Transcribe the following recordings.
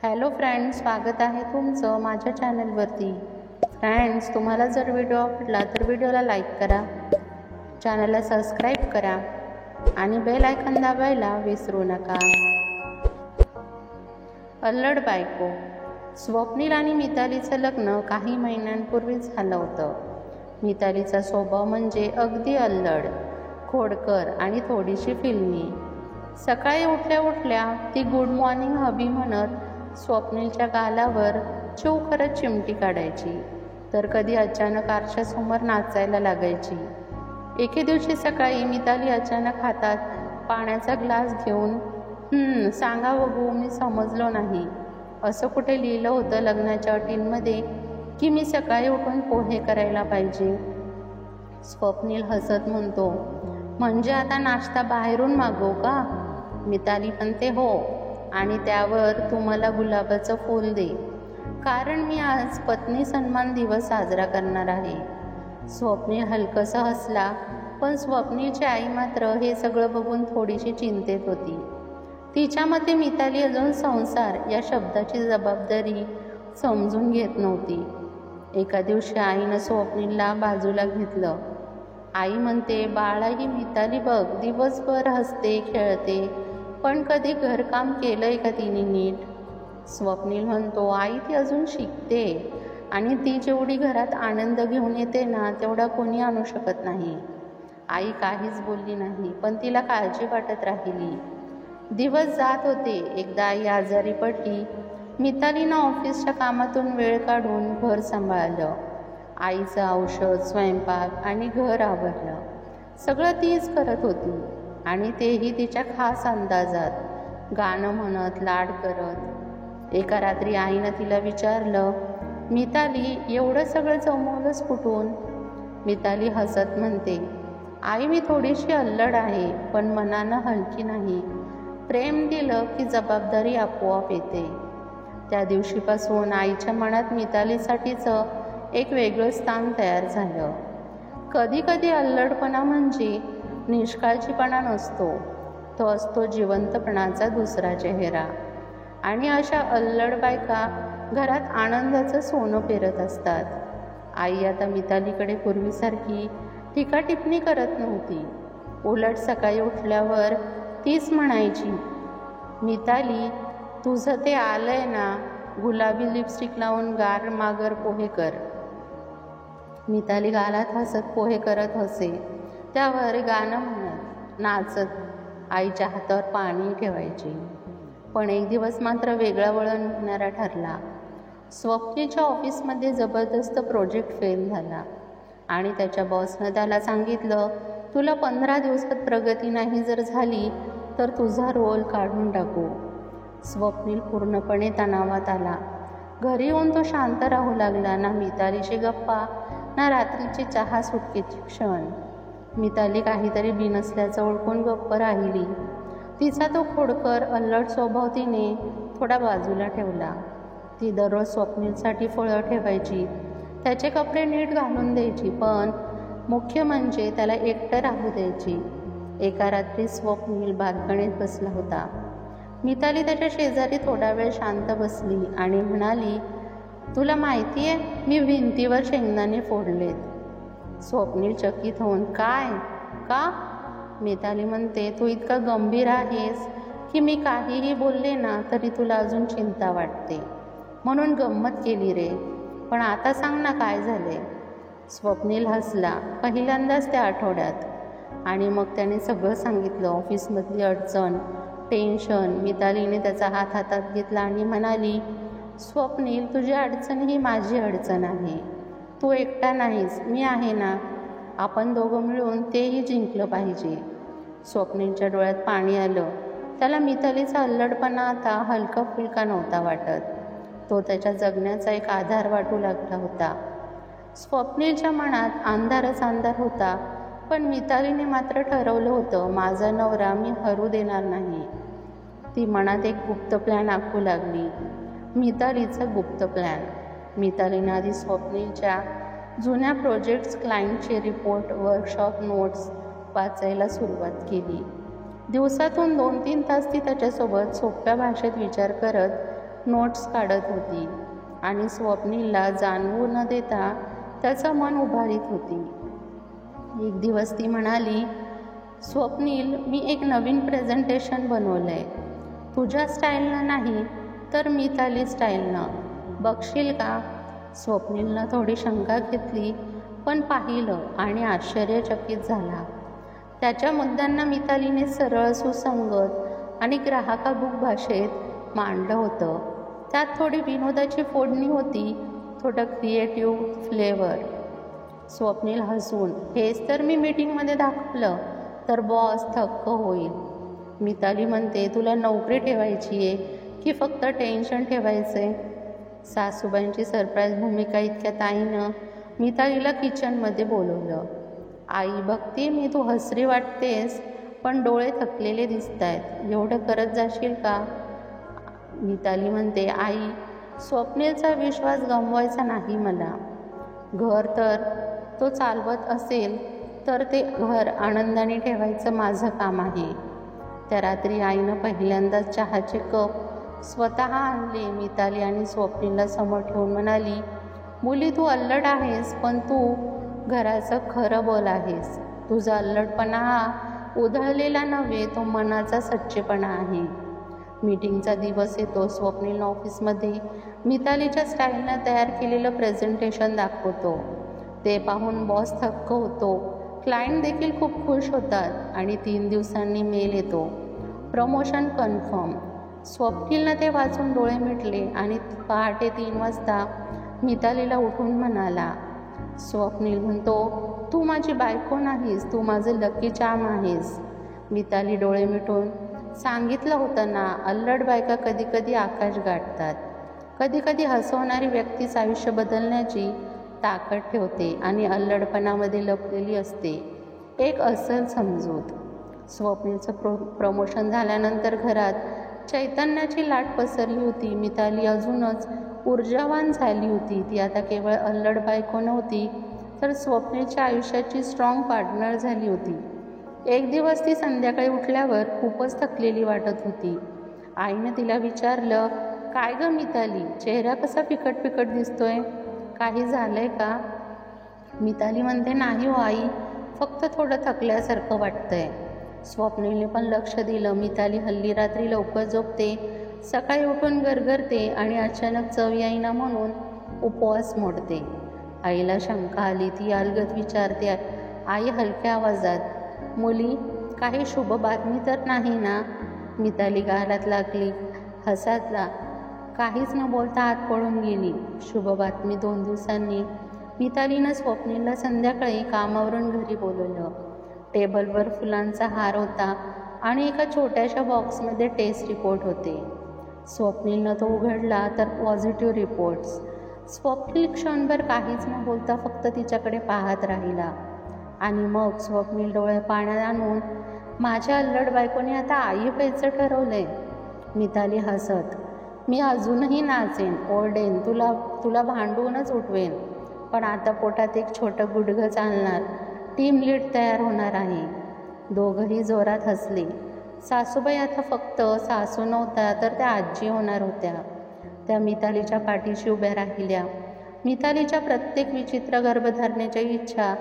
Hello friends, स्वागत आहे तुमचं माझ्या चॅनलवरती. फ्रेंड्स, तुम्हाला जर व्हिडिओ आवडला तर व्हिडिओला लाईक करा, चॅनलला सबस्क्राईब करा आणि बेल आयकॉन दाबायला विसरू नका. अल्लड बायको. स्वप्नील आणि मितालीचं लग्न काही महिन्यांपूर्वी झालं होतं. मितालीचा स्वभाव म्हणजे अगदी अल्लड, खोडकर आणि थोडीशी फिल्मी. सकाळी उठल्या उठल्या ती गुड मॉर्निंग हबी म्हणत स्वप्नीलच्या गालावर चिव करत चिमटी काढायची, तर कधी अचानक आरशासमोर नाचायला लागायची. एके दिवशी सकाळी मिताली अचानक हातात पाण्याचा ग्लास घेऊन सांगा बघू, मी समजलो नाही. असं कुठे लिहिलं होतं लग्नाच्या अटींमध्ये की मी सकाळी उठून पोहे करायला पाहिजे? स्वप्नील हसत म्हणतो, म्हणजे आता नाश्ता बाहेरून मागवू का? मिताली म्हणते, हो, आणि त्यावर तू मला गुलाबाचं फूल दे, कारण मी आज पत्नी सन्मान दिवस साजरा करणार आहे. स्वप्नील हलकसा हसला, पण स्वप्नीलची आई मात्र हे सगळं बघून थोडीशी चिंतेत होती. तिच्या मते मिताली अजून संसार या शब्दाची जबाबदारी समजून घेत नव्हती. एका दिवशी आईनं स्वप्नीलला बाजूला घेतलं. आई म्हणते, बाळा, ही मिताली बघ, दिवसभर हसते खेळते, पण कधी घरकाम केलंय का तिने नीट? स्वप्नील म्हणतो, आई, ती अजून शिकते आणि ती जेवढी घरात आनंद घेऊन येते ना, तेवढा कोणी आणू शकत नाही. आई काहीच बोलली नाही, पण तिला काळजी वाटत राहिली. दिवस जात होते. एकदा आई आजारी पडली. मितालीनं ऑफिसच्या कामातून वेळ काढून घर सांभाळलं. आईचं औषध, स्वयंपाक आणि घर आवरलं. सगळं तीच करत होती, आणि तेही तिच्या खास अंदाजात, गाणं म्हणत, लाड करत. एका रात्री आईनं तिला विचारलं, मिताली, एवढं सगळं जमवलंच कुठून? मिताली हसत म्हणते, आई, मी थोडीशी अल्लड आहे, पण मनानं हलकी नाही. प्रेम दिलं की जबाबदारी आपोआप येते. त्या दिवशीपासून आईच्या मनात मितालीसाठीचं एक वेगळं स्थान तयार झालं. कधी कधी अल्लडपणा म्हणजे निष्काळजीपणा नसतो, तो असतो जिवंतपणाचा दुसरा चेहरा. आणि अशा अल्लड बायका घरात आनंदाचं सोनं पेरत असतात. आई आता मितालीकडे पूर्वीसारखी टीकाटिप्पणी करत नव्हती. उलट सकाळी उठल्यावर तीच म्हणायची, मिताली, तुझं ते आलंय ना, गुलाबी लिपस्टिक लावून गार मागर पोहे कर. मिताली गालात हसत पोहे करत असे, त्यावर गाणं म्हणत नाचत आईच्या हातावर पाणी ठेवायची. पण एक दिवस मात्र वेगळा वळण घेणारा ठरला. स्वप्नीलच्या ऑफिसमध्ये जबरदस्त प्रोजेक्ट फेल झाला आणि त्याच्या बॉसनं त्याला सांगितलं, तुला 15 दिवसात प्रगती नाही जर झाली तर तुझा रोल काढून टाकू. स्वप्नील पूर्णपणे तणावात आला. घरी येऊन तो शांत राहू लागला. ना मितालीशी गप्पा, ना रात्रीची चहा सुटकेची क्षण. मिताली काहीतरी बिनसल्याचं ओळखून गप्प राहिली. तिचा तो खोडकर अल्लड स्वभाव तिने थोडा बाजूला ठेवला. ती दररोज स्वप्नीलसाठी फळं ठेवायची, त्याचे कपडे नीट घालून द्यायची, पण मुख्य म्हणजे त्याला एकटं राहू द्यायची. एका रात्री स्वप्नील बाल्कनीत बसला होता. मिताली त्याच्या शेजारी थोडा वेळ शांत बसली आणि म्हणाली, तुला माहिती आहे, मी भिंतीवर शेंगदाणे फोडलेत. स्वप्नील चकित होऊन, काय? का? मिताली म्हणते, तू इतका गंभीर आहेस की मी काहीही बोलले ना तरी तुला अजून चिंता वाटते, म्हणून गंमत केली रे. पण आता सांग ना, काय झाले? स्वप्नील हसला, पहिल्यांदाच त्या आठवड्यात. आणि मग त्याने सगळं सांगितलं, ऑफिसमधली अडचण, टेन्शन. मितालीने त्याचा हात हातात घेतला आणि म्हणाली, स्वप्नील, तुझी अडचण ही माझी अडचण आहे. तू एकटा नाहीस, मी आहे ना. आपण दोघं मिळून तेही जिंकलं पाहिजे. स्वप्नीलच्या डोळ्यात पाणी आलं. त्याला मितालीचा अल्लडपणा आता हलका फुलका नव्हता वाटत. तो त्याच्या जगण्याचा एक आधार वाटू लागला होता. स्वप्नीलच्या मनात अंधारच अंधार होता, पण मितालीने मात्र ठरवलं होतं, माझा नवरा मी हरू देणार नाही. ती मनात एक गुप्त प्लॅन आखू लागली. मितालीचा गुप्त प्लॅन. मितालीने आधी स्वप्नीलच्या जुन्या प्रोजेक्ट्स, क्लायंटचे रिपोर्ट, वर्कशॉप नोट्स वाचायला सुरुवात केली. दिवसातून 2-3 तास ती त्याच्यासोबत सोप्या भाषेत विचार करत नोट्स काढत होती आणि स्वप्नीलला जाणवू न देता त्याचं मन उभारीत होती. एक दिवस ती म्हणाली, स्वप्नील, मी एक नवीन प्रेझेंटेशन बनवलं आहे. तुझ्या स्टाईलनं नाही तर मिताली स्टाईलनं. बघशील का? स्वप्नीलनं थोडी शंका घेतली, पण पाहिलं आणि आश्चर्यचकित झाला. त्याच्या मुद्द्यांना मितालीने सरळ, सुसंगत आणि ग्राहकाभिमुख भाषेत मांडलं होतं. त्यात थोडी विनोदाची फोडणी होती, थोडं क्रिएटिव्ह फ्लेवर. स्वप्नील हसून, हेच तर मी मीटिंगमध्ये दाखवलं तर बॉस थक्क होईल. मिताली म्हणते, तुला नोकरी ठेवायची आहे की फक्त टेन्शन ठेवायचे? सासूबाईंची सरप्राईज भूमिका इतक्यात आईनं मितालीला किचनमध्ये बोलवलं. आई, बघते मी तू हसरी वाटतेस, पण डोळे थकलेले दिसत आहेत. एवढं करत जाशील का? मिताली म्हणते, आई, स्वप्नीलचा विश्वास गमवायचा नाही मला. घर तर तो चालवत असेल तर ते घर आनंदाने ठेवायचं माझं काम आहे. त्या रात्री आईनं पहिल्यांदाच चहाचे कप स्वतः आणले. मिताली आणि स्वप्नीलला समोर ठेवून म्हणाली, मुली, तू अल्लड आहेस, पण तू घराचं खरं बोल आहेस. तुझा अल्लडपणा हा उधळलेला नव्हे, तो मनाचा सच्चेपणा आहे. मीटिंगचा दिवस येतो. स्वप्नील ऑफिसमध्ये मितालीच्या स्टाईलनं तयार केलेलं प्रेझेंटेशन दाखवतो. ते पाहून बॉस थक्क होतो. क्लायंट देखील खूप खुश होतात आणि 3 दिवसांनी मेल येतो, प्रमोशन कन्फर्म. स्वप्नीलनं ते वाचून डोळे मिटले आणि पहाटे 3 वाजता मितालीला उठून म्हणाला. स्वप्नील म्हणतो, तू माझी बायको नाहीस, तू माझं लकी चार्म आहेस. मिताली डोळे मिटून, सांगितलं होतं ना, अल्लड बायका कधी कधी आकाश गाठतात. कधी कधी हसवणारी व्यक्तीच आयुष्य बदलण्याची ताकद ठेवते आणि अल्लडपणामध्ये लपलेली असते एक असल समजूत. स्वप्नीलचं प्रमोशन झाल्यानंतर घरात चैतन्याची लाट पसरली होती. मिताली अजूनच ऊर्जावान झाली होती. ती आता केवळ अल्लड बायको नव्हती, तर स्वप्नीलच्या आयुष्याची स्ट्रॉंग पार्टनर झाली होती. एक दिवस ती संध्याकाळी उठल्यावर खूपच थकलेली वाटत होती. आईनं तिला विचारलं, काय गं मिताली, चेहरा कसा फिकट फिकट दिसतोय? काही झालंय का? मिताली म्हणते, नाही हो आई, फक्त थोडं थकल्यासारखं वाटतंय. स्वप्नीलने पण लक्ष दिलं. मिताली हल्ली रात्री लवकर झोपते, सकाळी उठून गरगरते आणि अचानक चव येईना म्हणून उपवास मोडते. आईला शंका आली. ती अलगद विचारते, आई हलक्या आवाजात, मुली, काही शुभ बातमी तर नाही ना? मिताली गालात लागली, हसायला काहीच न बोलता आत पळून गेली. शुभ बातमी 2 दिवसांनी. मितालीनं स्वप्नीलला संध्याकाळी कामावरून घरी बोलवलं. टेबलवर फुलांचा हार होता आणि एका छोट्याशा बॉक्समध्ये टेस्ट रिपोर्ट होते. स्वप्नीलनं तो उघडला तर पॉझिटिव्ह रिपोर्ट्स. स्वप्नील क्षणभर काहीच न बोलता फक्त तिच्याकडे पाहत राहिला आणि मग स्वप्नील डोळे पाण्यात आणून, माझ्या अल्लड बायकोने आता आई व्हायचं ठरवलंय. मिताली हसत, मी अजूनही नाचेन, ओरडेन, तुला भांडूनच उठवेन, पण आता पोटात एक छोटं गुडघं चालणार. टीम लीड तयार होणार आहे. दोघंही जोरात हसले. सासूबाई आता फक्त सासू नव्हत्या, तर त्या आजी होणार होत्या. त्या मितालीच्या पाठीशी उभ्या राहिल्या. मितालीच्या प्रत्येक विचित्र गर्भधारणेच्या इच्छा,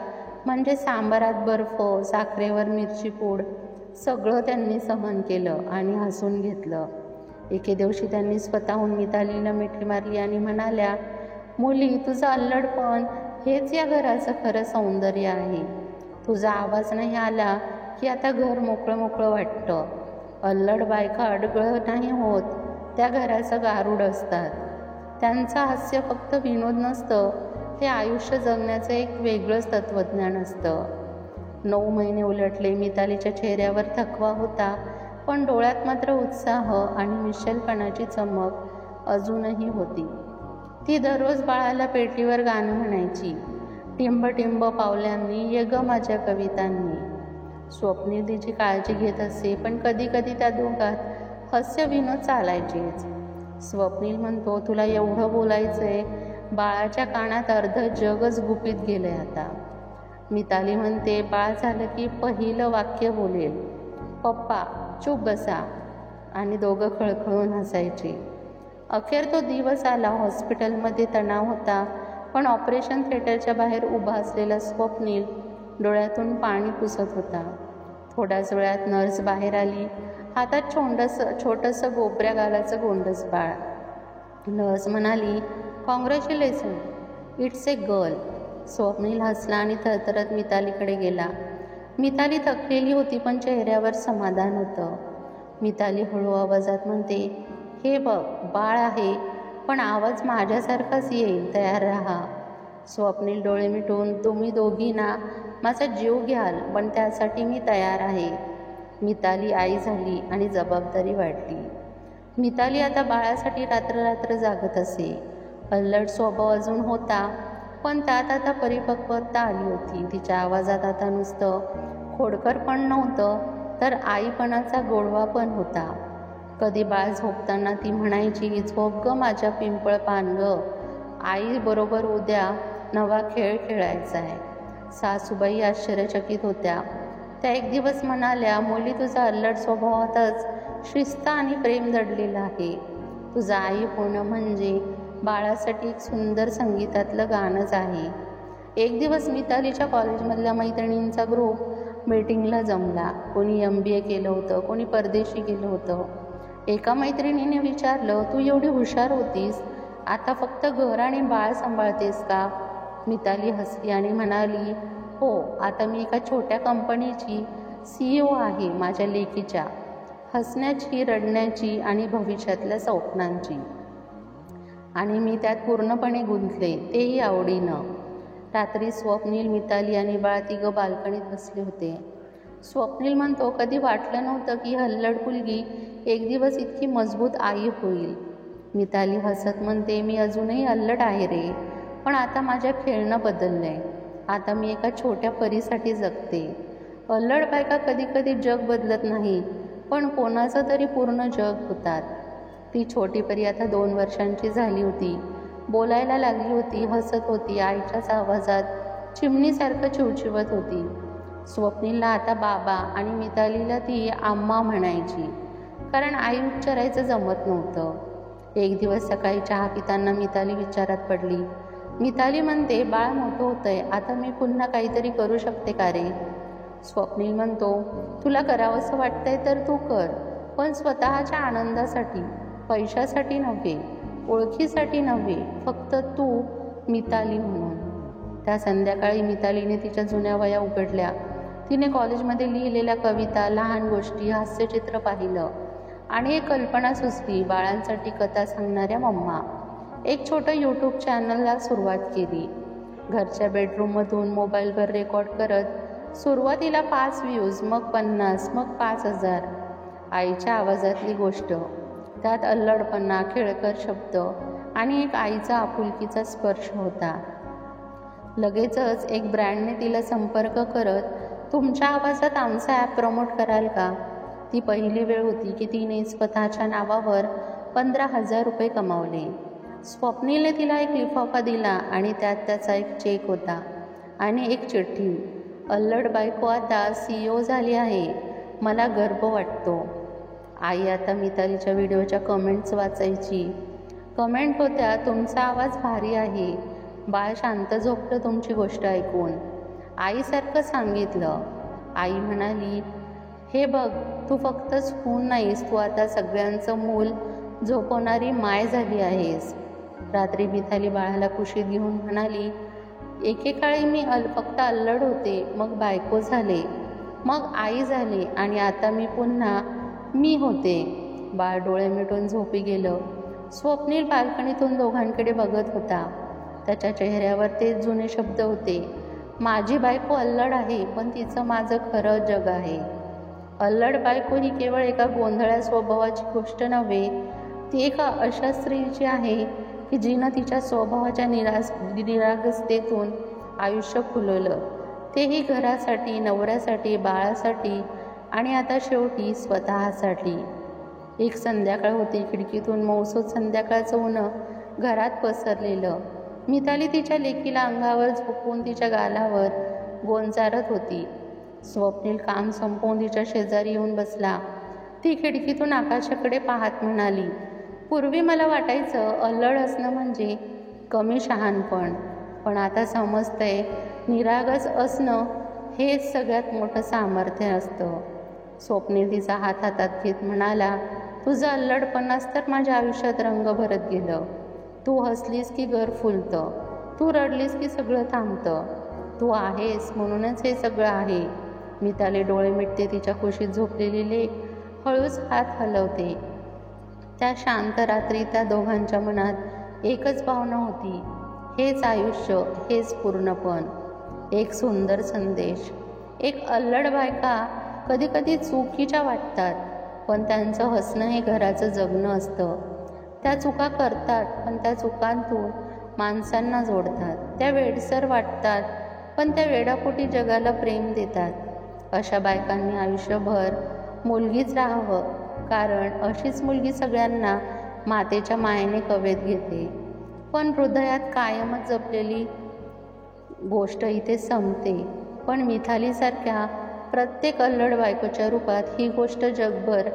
म्हणजे सांबारात बर्फ, साखरेवर मिरची पूड, सगळं त्यांनी सहन केलं आणि हसून घेतलं. एके दिवशी त्यांनी स्वतःहून मितालीला मिठी मारली आणि म्हणाल्या, मुली, तुझं अल्लडपण हेच या घराचं खरं सौंदर्य आहे. तुझा आवाज नाही आला की आता घर मोकळं मोकळं वाटतं. अल्लड बायका अडगळ नाही होत, त्या घराचं गारूड असतात. त्यांचं हास्य फक्त विनोद नसतं, ते आयुष्य जगण्याचं एक वेगळंच तत्त्वज्ञान असतं. 9 महिने उलटले. मितालीच्या चेहऱ्यावर थकवा होता, पण डोळ्यात मात्र उत्साह आणि मिश्किलपणाची चमक अजूनही होती. ती दररोज बाळाला पेटीवर गाणं म्हणायची, टिंब टिंब पावलांनी, ये ग माझ्या कवितांनी. स्वप्नील तिची काळजी घेत असे, पण कधी कधी त्या दोघात हास्य विनोद चालायचेच. स्वप्नील म्हणतो, तुला एवढं बोलायचंय, बाळाच्या कानात अर्ध जगच गुपित गेलंय आता. मिताली म्हणते, बाळ झालं की पहिलं वाक्य बोलेल, पप्पा चूप बसा. आणि दोघं खळखळून हसायचे. अखेर तो दिवस आला. हॉस्पिटलमध्ये तणाव होता, पण ऑपरेशन थिएटरच्या बाहेर उभा असलेला स्वप्नील डोळ्यातून पाणी पुसत होता. थोड्याच वेळात नर्स बाहेर आली, हातात छोटंसं गोबऱ्या गालाचं गोंडस बाळ. नर्स म्हणाली, congratulation, it's a girl. Swapnil हसला आणि थरथरत मितालीकडे गेला. मिताली थकलेली होती, पण चेहऱ्यावर समाधान होतं. मिताली हळू आवाजात म्हणते, हे बघ, बाळ आहे, पण आवाज माझ्यासारखाच येईल, तयार राहा. स्वप्नील डोळे मिटून, तुम्ही दोघी ना माझा जीव घ्याल, पण त्यासाठी मी तयार आहे. मिताली आई झाली आणि जबाबदारी वाढली. मिताली आता बाळासाठी रात्र जागत असे. अल्लड स्वभाव अजून होता, पण त्यात आता परिपक्वता आली होती. तिच्या आवाजात आता नुसतं खोडकर पण नव्हतं, तर आईपणाचा गोडवा पण होता. कधी बाळ झोपताना ती म्हणायची, झोप ग माझ्या पिंपळ पान ग, आई बरोबर उद्या नवा खेळ खेळायचा आहे. सासूबाई आश्चर्यचकित होत्या. त्या एक दिवस म्हणाल्या, मुली, तुझा अल्लड स्वभावातच शिस्त आणि प्रेम दडलेलं आहे. तुझा आई होणं म्हणजे बाळासाठी एक सुंदर संगीतातलं गाणंच आहे. एक दिवस मितालीच्या कॉलेजमधल्या मैत्रिणींचा ग्रुप मीटिंगला जमला. कोणी MBA केलं होतं, कोणी परदेशी गेलं होतं. एका मैत्रिणीने विचारलं, तू एवढी हुशार होतीस, आता फक्त घर आणि बाळ सांभाळतेस का? मिताली हसली आणि म्हणाली, हो, आता मी एका छोट्या कंपनीची CEO आहे, माझ्या लेकीच्या. हसण्याची, रडण्याची आणि भविष्यातल्या स्वप्नांची. आणि मी त्यात पूर्णपणे गुंतले, तेही आवडीनं. रात्री स्वप्नील, मिताली आणि बाळ तिघं बाल्कनीत बसले होते. स्वप्नील म्हणतो, कधी वाटलं नव्हतं की अल्लड मुलगी एक दिवस इतकी मजबूत आई होईल. मिताली हसत म्हणते, मी अजूनही अल्लड आहे रे, पण आता माझ्या खेळणं बदललंय. आता मी एका छोट्या परीसाठी जगते. अल्लड बायका कधी कधी जग बदलत नाही, पण कोणाचं तरी पूर्ण जग होतात. ती छोटी परी आता 2 वर्षांची झाली होती. बोलायला लागली होती, हसत होती, आईच्याच आवाजात चिमणीसारखं चिवचिवत होती. स्वप्नीलला आता बाबा आणि मितालीला ती आम्मा म्हणायची, कारण आई उच्चारायचं जमत नव्हतं. एक दिवस सकाळी चहा पिताना मिताली विचारात पडली. मिताली म्हणते, बाळ मोठं होतंय, आता मी पुन्हा काहीतरी करू शकते का रे? स्वप्नील म्हणतो, तुला करावंसं वाटतंय तर तू कर, पण स्वतःच्या आनंदासाठी, पैशासाठी नव्हे, ओळखीसाठी नव्हे, फक्त तू मिताली म्हणून. त्या संध्याकाळी मितालीने तिच्या जुन्या वया उघडल्या. तिने कॉलेजमध्ये लिहिलेल्या कविता, लहान गोष्टी, हास्यचित्र पाहिलं आणि एक कल्पना सुचली, बाळांसाठी कथा सांगणाऱ्या मम्मा. एक छोटं YouTube चॅनलला सुरुवात केली. घरच्या बेडरूममधून मोबाईलवर रेकॉर्ड करत. सुरुवातीला 5 व्ह्यूज, मग 50, मग 5000. आईच्या आवाजातली गोष्ट, त्यात अल्लडपणा, खेळकर शब्द आणि एक आईचा आपुलकीचा स्पर्श होता. लगेचच एक ब्रँडने तिला संपर्क करत, तुमच्या आवाजात आमचा ॲप प्रमोट कराल का? ती पहिली वेळ होती की तिने स्वतःच्या नावावर 15,000 रुपये कमावले. स्वप्नीलने तिला एक लिफाफा दिला आणि त्यात त्याचा एक चेक होता आणि एक चिठ्ठी. अल्लड बायको आता CEO झाली आहे, मला गर्व वाटतो. आई आता मितालीच्या व्हिडिओच्या कमेंट्स वाचायची. कमेंट होत्या, तुमचा आवाज भारी आहे, बाळ शांत झोपलं तुमची गोष्ट ऐकून, आईसारखं सांगितलं. आई म्हणाली, हे बघ, तू फक्त सून नाहीस, तू आता सगळ्यांचं मूल झोपवणारी माय झाली आहेस. रात्री मिताली बाळाला कुशीत घेऊन म्हणाली, एकेकाळी मी फक्त अल्लड होते, मग बायको झाले, मग आई झाले आणि आता मी पुन्हा मी होते. बाळ डोळे मिटून झोपी गेलं. स्वप्नील बाल्कनीतून दोघांकडे बघत होता. त्याच्या चेहऱ्यावर तेच जुने शब्द होते, माझी बायको अल्लड आहे, पण तिचं माझं खरं जग आहे. अल्लड बायको ही केवळ एका गोंधळ्या स्वभावाची गोष्ट नव्हे, ती एका अशा स्त्रीची आहे की जिनं तिच्या स्वभावाच्या निरागसतेतून आयुष्य फुलवलं, तेही घरासाठी, नवऱ्यासाठी, बाळासाठी आणि आता शेवटी स्वतःसाठी. एक संध्याकाळ होती. खिडकीतून मौसूद संध्याकाळचं ऊन घरात पसरलेलं. मिताली तिच्या लेकीला अंगावर झोपून तिच्या गालावर गोंजारत होती. स्वप्नील काम संपवून तिच्या शेजारी येऊन बसला. ती खिडकीतून आकाशाकडे पाहत म्हणाली, पूर्वी मला वाटायचं अल्लड असणं म्हणजे कमी शहाणपण, पण आता समजतंय निरागस असणं हेच सगळ्यात मोठं सामर्थ्य असतं. स्वप्नील तिचा हात हातात घेत म्हणाला, तुझं अल्लडपणास तर माझ्या आयुष्यात रंग भरत गेलं. तू हसलीस की घर फुलतं, तू रडलीस की सगळं थांबतं. तू आहेस म्हणूनच हे सगळं आहे. मिताली डोळे मिटते, तिच्या कुशीत झोपलेली लेक हळूच हात हलवते. त्या शांत रात्री त्या दोघांच्या मनात एकच भावना होती, हेच आयुष्य, हेच पूर्णपण. एक सुंदर संदेश. एक अल्लड बायका कधी कधी चुकीच्या वाटतात, पण त्यांचं हसणं हे घराचं जगणं असतं. त्या चुका करतात, पण त्या चुकांतून माणसांना जोडतात. त्या वेडसर वाटतात, पण त्या वेडापोटी जगाला प्रेम देतात. अशा बायकांनी आयुष्यभर मुलगीच राहावं, कारण अशीच मुलगी सगळ्यांना मातेच्या मायेने कवेत घेते. पण हृदयात कायमच जपलेली गोष्ट इथे संपते. पण मितालीसारख्या प्रत्येक अल्लड बायकोच्या रूपात ही गोष्ट जगभर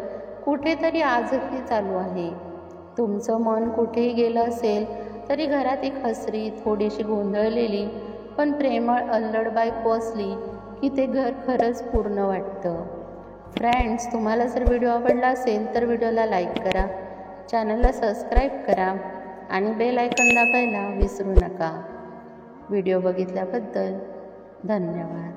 कुठेतरी आजही चालू आहे. तुमचं मन कुठेही गेलं असेल तरी घरात एक हसरी, थोडीशी गोंधळलेली पण प्रेमळ अल्लड बायको असली की ते घर खरंच पूर्ण वाटतं. फ्रेंड्स, तुम्हाला जर व्हिडिओ आवडला असेल तर व्हिडिओला लाईक करा, चॅनलला सबस्क्राईब करा आणि बेल आयकॉन दाबायला विसरू नका. व्हिडिओ बघितल्याबद्दल धन्यवाद.